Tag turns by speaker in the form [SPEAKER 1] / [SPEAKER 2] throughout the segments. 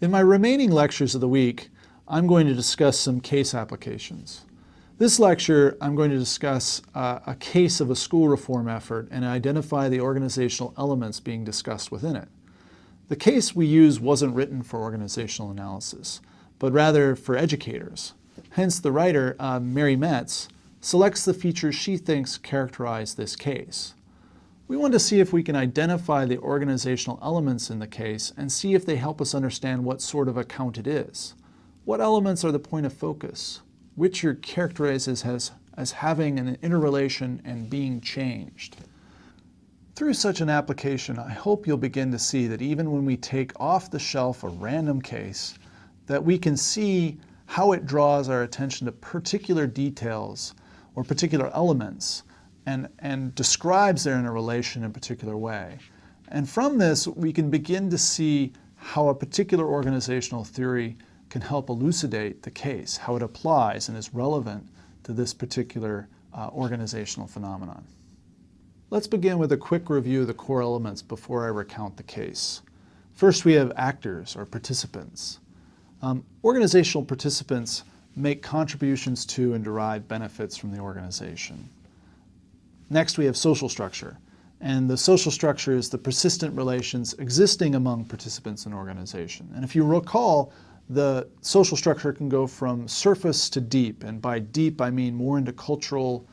[SPEAKER 1] In my remaining lectures of the week, I'm going to discuss some case applications. This lecture, I'm going to discuss a case of a school reform effort and identify the organizational elements being discussed within it. The case we use wasn't written for organizational analysis, but rather for educators. Hence, the writer, Mary Metz, selects the features she thinks characterize this case. We want to see if we can identify the organizational elements in the case and see if they help us understand what sort of account it is. What elements are the point of focus? Which are characterized as having an interrelation and being changed? Through such an application, I hope you'll begin to see that even when we take off the shelf a random case, that we can see how it draws our attention to particular details or particular elements and describes their interrelation in a particular way. And from this, we can begin to see how a particular organizational theory can help elucidate the case, how it applies and is relevant to this particular organizational phenomenon. Let's begin with a quick review of the core elements before I recount the case. First, we have actors or participants. Organizational participants make contributions to and derive benefits from the organization. Next, we have social structure. And the social structure is the persistent relations existing among participants in an organization. And if you recall, the social structure can go from surface to deep. And by deep, I mean more into cultural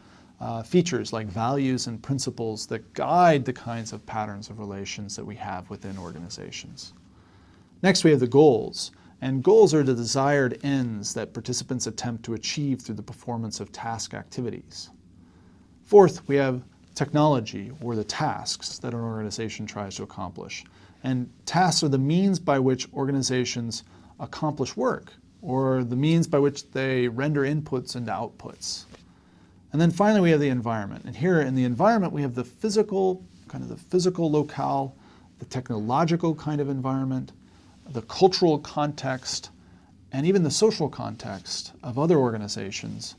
[SPEAKER 1] features like values and principles that guide the kinds of patterns of relations that we have within organizations. Next, we have the goals. And goals are the desired ends that participants attempt to achieve through the performance of task activities. Fourth, we have technology, or the tasks that an organization tries to accomplish. And tasks are the means by which organizations accomplish work, or the means by which they render inputs into outputs. And then finally, we have the environment. And here in the environment, we have the physical, locale, the technological kind of environment, the cultural context, and even the social context of other organizations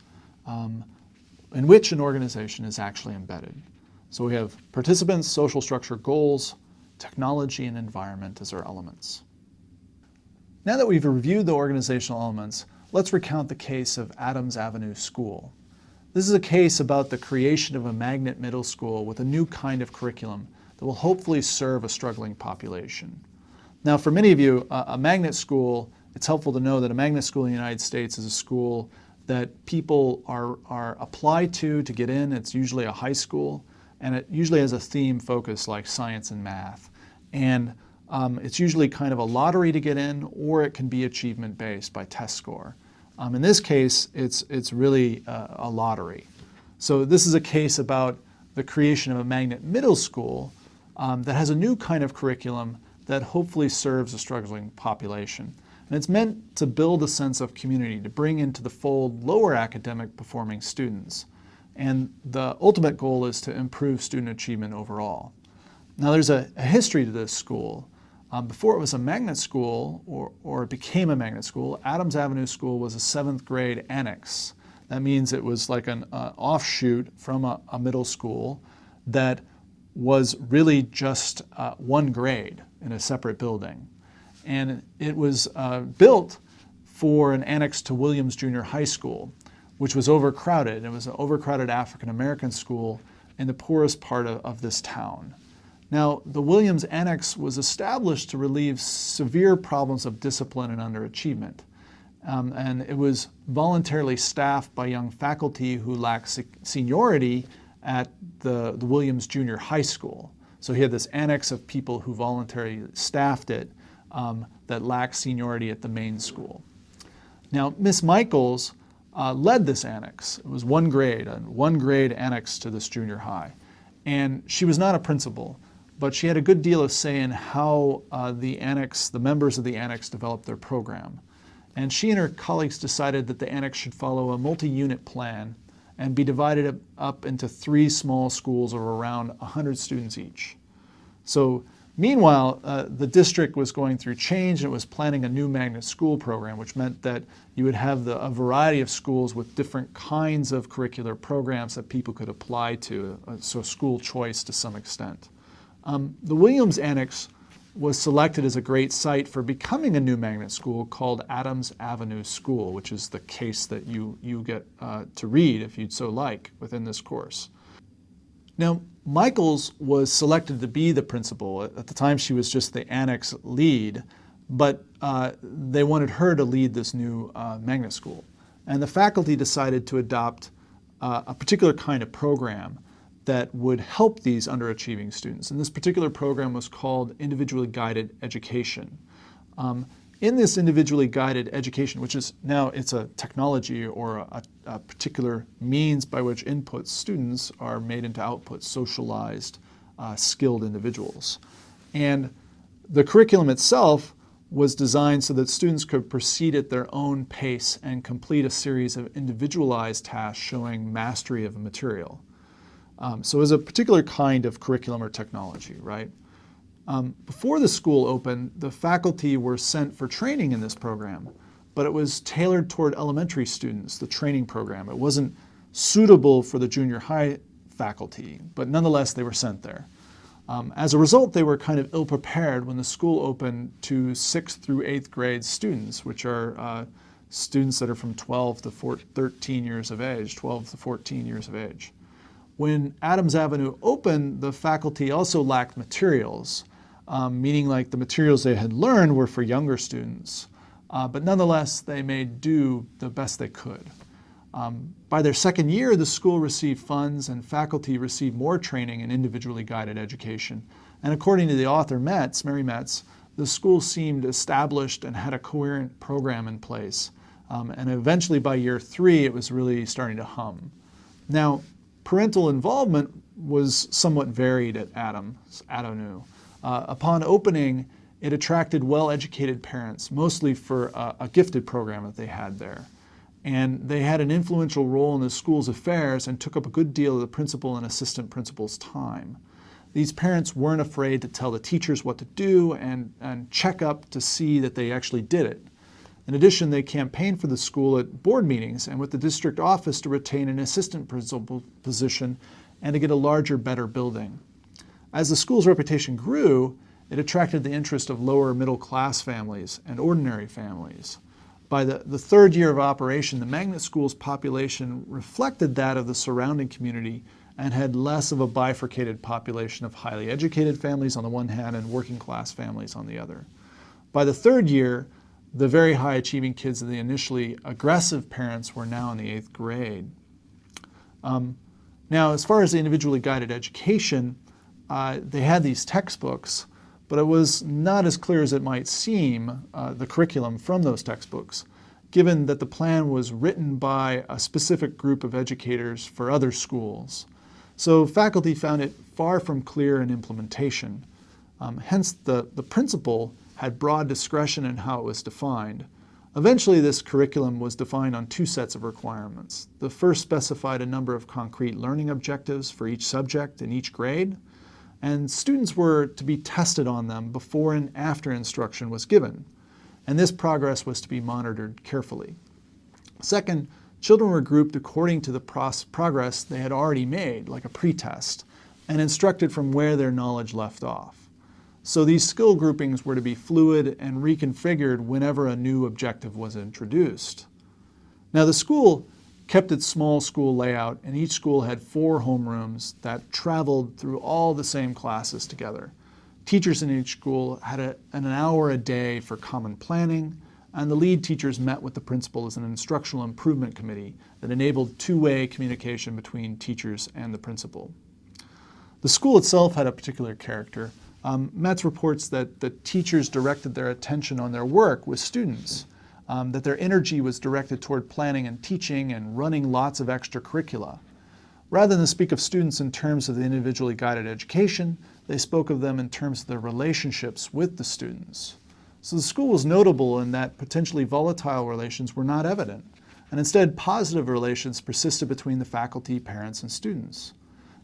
[SPEAKER 1] in which an organization is actually embedded. So we have participants, social structure, goals, technology, and environment as our elements. Now that we've reviewed the organizational elements, let's recount the case of Adams Avenue School. This is a case about the creation of a magnet middle school with a new kind of curriculum that will hopefully serve a struggling population. Now, for many of you, a magnet school, it's helpful to know that a magnet school in the United States is a school that people are applied to get in. It's usually a high school, and it usually has a theme focus like science and math. And it's usually kind of a lottery to get in, or it can be achievement-based by test score. In this case, it's really a lottery. So this is a case about the creation of a magnet middle school that has a new kind of curriculum that hopefully serves a struggling population. And it's meant to build a sense of community, to bring into the fold lower academic performing students. And the ultimate goal is to improve student achievement overall. Now there's a history to this school. Before it was a magnet school, or it became a magnet school, Adams Avenue School was a 7th grade annex. That means it was like an offshoot from a middle school that was really just one grade in a separate building. And it was built for an annex to Williams Junior High School, which was overcrowded. It was an overcrowded African-American school in the poorest part of this town. Now, the Williams Annex was established to relieve severe problems of discipline and underachievement. And it was voluntarily staffed by young faculty who lacked seniority at the Williams Junior High School. So he had this annex of people who voluntarily staffed it that lacked seniority at the main school. Now, Miss Michaels led this annex. It was one grade annex to this junior high. And she was not a principal, but she had a good deal of say in how the members of the annex developed their program. And she and her colleagues decided that the annex should follow a multi-unit plan and be divided up into 3 small schools of around 100 students each. So meanwhile, the district was going through change and it was planning a new magnet school program, which meant that you would have a variety of schools with different kinds of curricular programs that people could apply to, so school choice to some extent. The Williams Annex was selected as a great site for becoming a new magnet school called Adams Avenue School, which is the case that you get to read if you'd so like within this course. Now, Michaels was selected to be the principal. At the time, she was just the annex lead, but they wanted her to lead this new magnet school. And the faculty decided to adopt a particular kind of program that would help these underachieving students. And this particular program was called Individually Guided Education. In this individually guided education, which is now it's a technology or a particular means by which inputs students are made into outputs, socialized, skilled individuals. And the curriculum itself was designed so that students could proceed at their own pace and complete a series of individualized tasks showing mastery of a material. So it was a particular kind of curriculum or technology, right? Before the school opened, the faculty were sent for training in this program, but it was tailored toward elementary students, the training program. It wasn't suitable for the junior high faculty, but nonetheless they were sent there. As a result, they were kind of ill-prepared when the school opened to 6th through 8th grade students, which are students that are from 12 to 13 years of age, 12 to 14 years of age. When Adams Avenue opened, the faculty also lacked materials, meaning like the materials they had learned were for younger students. But nonetheless, they made do the best they could. By their second year, the school received funds and faculty received more training in individually guided education. And according to the author Metz, Mary Metz, the school seemed established and had a coherent program in place. And eventually by year 3, it was really starting to hum. Now, parental involvement was somewhat varied at Adams Avenue. Upon opening, it attracted well-educated parents, mostly for a gifted program that they had there. And they had an influential role in the school's affairs and took up a good deal of the principal and assistant principal's time. These parents weren't afraid to tell the teachers what to do and check up to see that they actually did it. In addition, they campaigned for the school at board meetings and with the district office to retain an assistant principal position and to get a larger, better building. As the school's reputation grew, it attracted the interest of lower middle class families and ordinary families. By the 3rd year of operation, the magnet school's population reflected that of the surrounding community and had less of a bifurcated population of highly educated families on the one hand and working class families on the other. By the 3rd year, the very high achieving kids of the initially aggressive parents were now in the 8th grade. Now, as far as the individually guided education, they had these textbooks, but it was not as clear as it might seem, the curriculum from those textbooks, given that the plan was written by a specific group of educators for other schools. So faculty found it far from clear in implementation. Hence, the principal had broad discretion in how it was defined. Eventually, this curriculum was defined on 2 sets of requirements. The first specified a number of concrete learning objectives for each subject in each grade, and students were to be tested on them before and after instruction was given, and this progress was to be monitored carefully. Second, children were grouped according to the progress they had already made, like a pretest, and instructed from where their knowledge left off. So these skill groupings were to be fluid and reconfigured whenever a new objective was introduced. Now the school kept its small school layout, and each school had 4 homerooms that traveled through all the same classes together. Teachers in each school had an hour a day for common planning, and the lead teachers met with the principal as an instructional improvement committee that enabled 2-way communication between teachers and the principal. The school itself had a particular character. Metz reports that the teachers directed their attention on their work with students, that their energy was directed toward planning and teaching and running lots of extracurricula. Rather than speak of students in terms of the individually guided education, they spoke of them in terms of their relationships with the students. So the school was notable in that potentially volatile relations were not evident, and instead positive relations persisted between the faculty, parents, and students.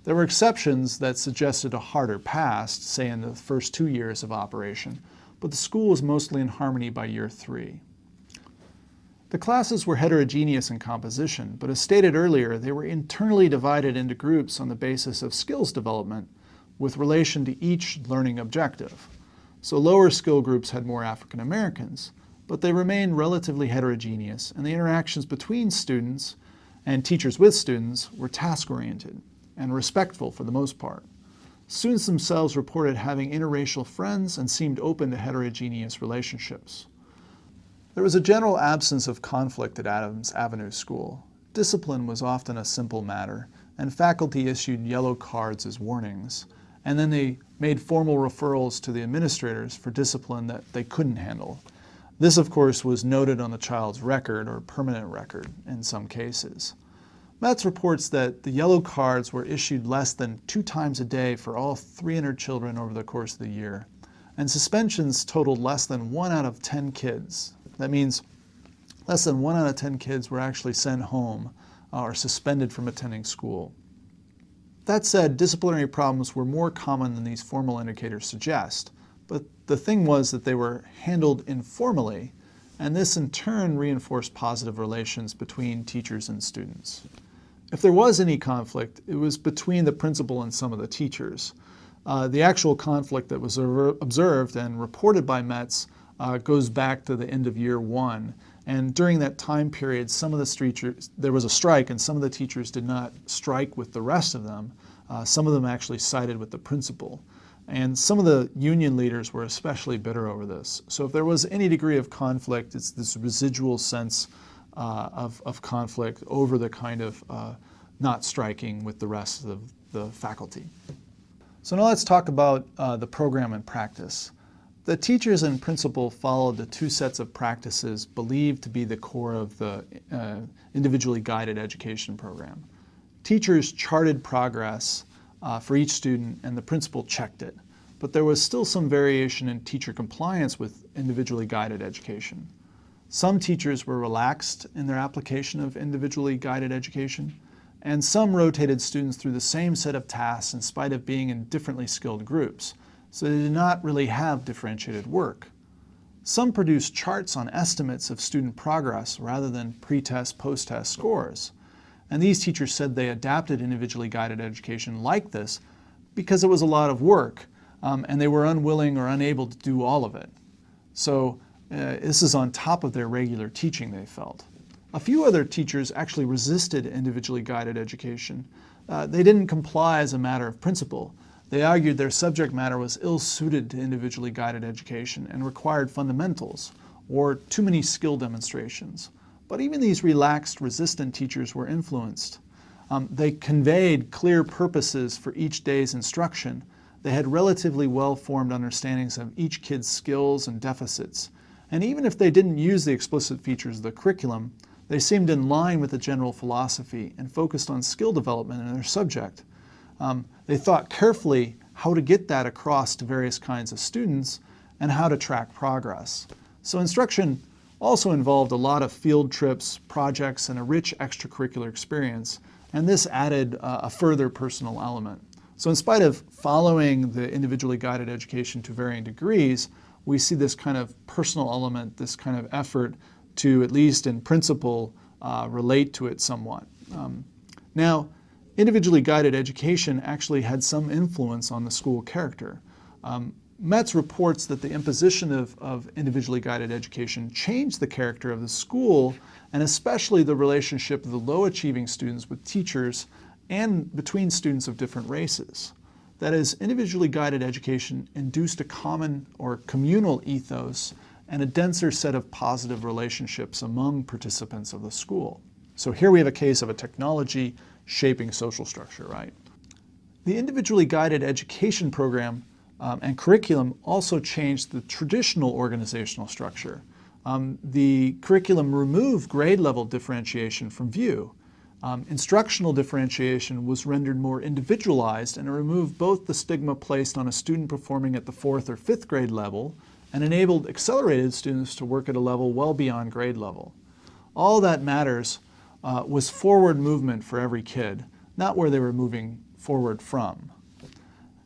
[SPEAKER 1] There were exceptions that suggested a harder past, say in the first 2 years of operation, but the school was mostly in harmony by year 3. The classes were heterogeneous in composition, but as stated earlier, they were internally divided into groups on the basis of skills development with relation to each learning objective. So lower skill groups had more African Americans, but they remained relatively heterogeneous, and the interactions between students and teachers with students were task-oriented and respectful for the most part. Students themselves reported having interracial friends and seemed open to heterogeneous relationships. There was a general absence of conflict at Adams Avenue School. Discipline was often a simple matter, and faculty issued yellow cards as warnings, and then they made formal referrals to the administrators for discipline that they couldn't handle. This, of course, was noted on the child's record or permanent record in some cases. Metz reports that the yellow cards were issued less than 2 times a day for all 300 children over the course of the year, and suspensions totaled less than 1 out of 10 kids. That means less than 1 out of 10 kids were actually sent home or suspended from attending school. That said, disciplinary problems were more common than these formal indicators suggest, but the thing was that they were handled informally, and this in turn reinforced positive relations between teachers and students. If there was any conflict, it was between the principal and some of the teachers. The actual conflict that was observed and reported by Metz goes back to the end of year 1. And during that time period, some of the teachers, there was a strike, and some of the teachers did not strike with the rest of them. Some of them actually sided with the principal. And some of the union leaders were especially bitter over this. So if there was any degree of conflict, it's this residual sense of conflict over the kind of not striking with the rest of the faculty. So now let's talk about the program and practice. The teachers and principal followed the 2 sets of practices believed to be the core of the individually guided education program. Teachers charted progress for each student, and the principal checked it. But there was still some variation in teacher compliance with individually guided education. Some teachers were relaxed in their application of individually guided education, and some rotated students through the same set of tasks in spite of being in differently skilled groups, so they did not really have differentiated work. Some produced charts on estimates of student progress rather than pre-test, post-test scores. And these teachers said they adapted individually guided education like this because it was a lot of work, and they were unwilling or unable to do all of it. So this is on top of their regular teaching, they felt. A few other teachers actually resisted individually guided education. They didn't comply as a matter of principle. They argued their subject matter was ill-suited to individually guided education and required fundamentals, or too many skill demonstrations. But even these relaxed, resistant teachers were influenced. They conveyed clear purposes for each day's instruction. They had relatively well-formed understandings of each kid's skills and deficits. And even if they didn't use the explicit features of the curriculum, they seemed in line with the general philosophy and focused on skill development in their subject. They thought carefully how to get that across to various kinds of students and how to track progress. So instruction also involved a lot of field trips, projects, and a rich extracurricular experience, and this added a further personal element. So in spite of following the individually guided education to varying degrees, we see this kind of personal element, this kind of effort to, at least in principle, relate to it somewhat. Now, individually guided education actually had some influence on the school character. Metz reports that the imposition of individually guided education changed the character of the school, and especially the relationship of the low-achieving students with teachers and between students of different races. That is, individually guided education induced a common or communal ethos and a denser set of positive relationships among participants of the school. So here we have a case of a technology shaping social structure, right? The individually guided education program and curriculum also changed the traditional organizational structure. The curriculum removed grade level differentiation from view. Instructional differentiation was rendered more individualized, and it removed both the stigma placed on a student performing at the 4th or 5th grade level and enabled accelerated students to work at a level well beyond grade level. All that matters was forward movement for every kid, not where they were moving forward from.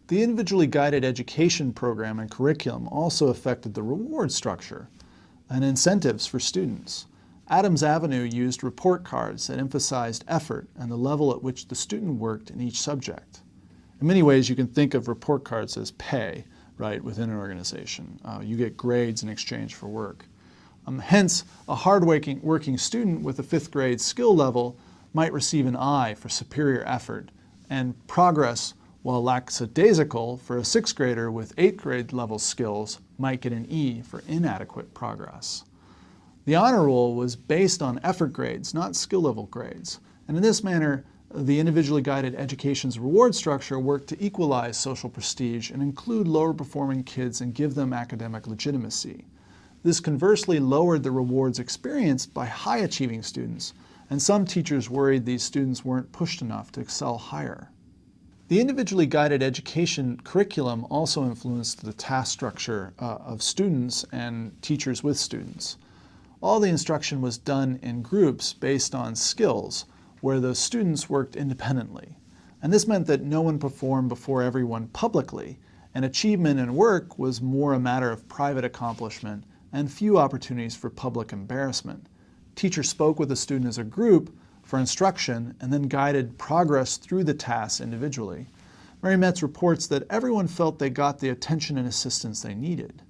[SPEAKER 1] The individually guided education program and curriculum also affected the reward structure and incentives for students. Adams Avenue used report cards that emphasized effort and the level at which the student worked in each subject. In many ways, you can think of report cards as pay, right, within an organization. You get grades in exchange for work. Hence, a hard-working student with a 5th grade skill level might receive an I for superior effort, and progress, while lackadaisical for a 6th grader with 8th grade level skills, might get an E for inadequate progress. The honor roll was based on effort grades, not skill level grades, and in this manner, the individually guided education's reward structure worked to equalize social prestige and include lower performing kids and give them academic legitimacy. This conversely lowered the rewards experienced by high achieving students, and some teachers worried these students weren't pushed enough to excel higher. The individually guided education curriculum also influenced the task structure of students and teachers with students. All the instruction was done in groups based on skills, where the students worked independently. And this meant that no one performed before everyone publicly, and achievement in work was more a matter of private accomplishment and few opportunities for public embarrassment. Teachers spoke with the student as a group for instruction and then guided progress through the tasks individually. Mary Metz reports that everyone felt they got the attention and assistance they needed.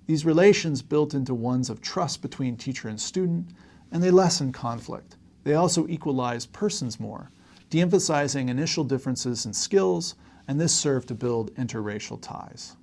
[SPEAKER 1] These relations built into ones of trust between teacher and student, and they lessened conflict. They also equalized persons more, de-emphasizing initial differences in skills, and this served to build interracial ties.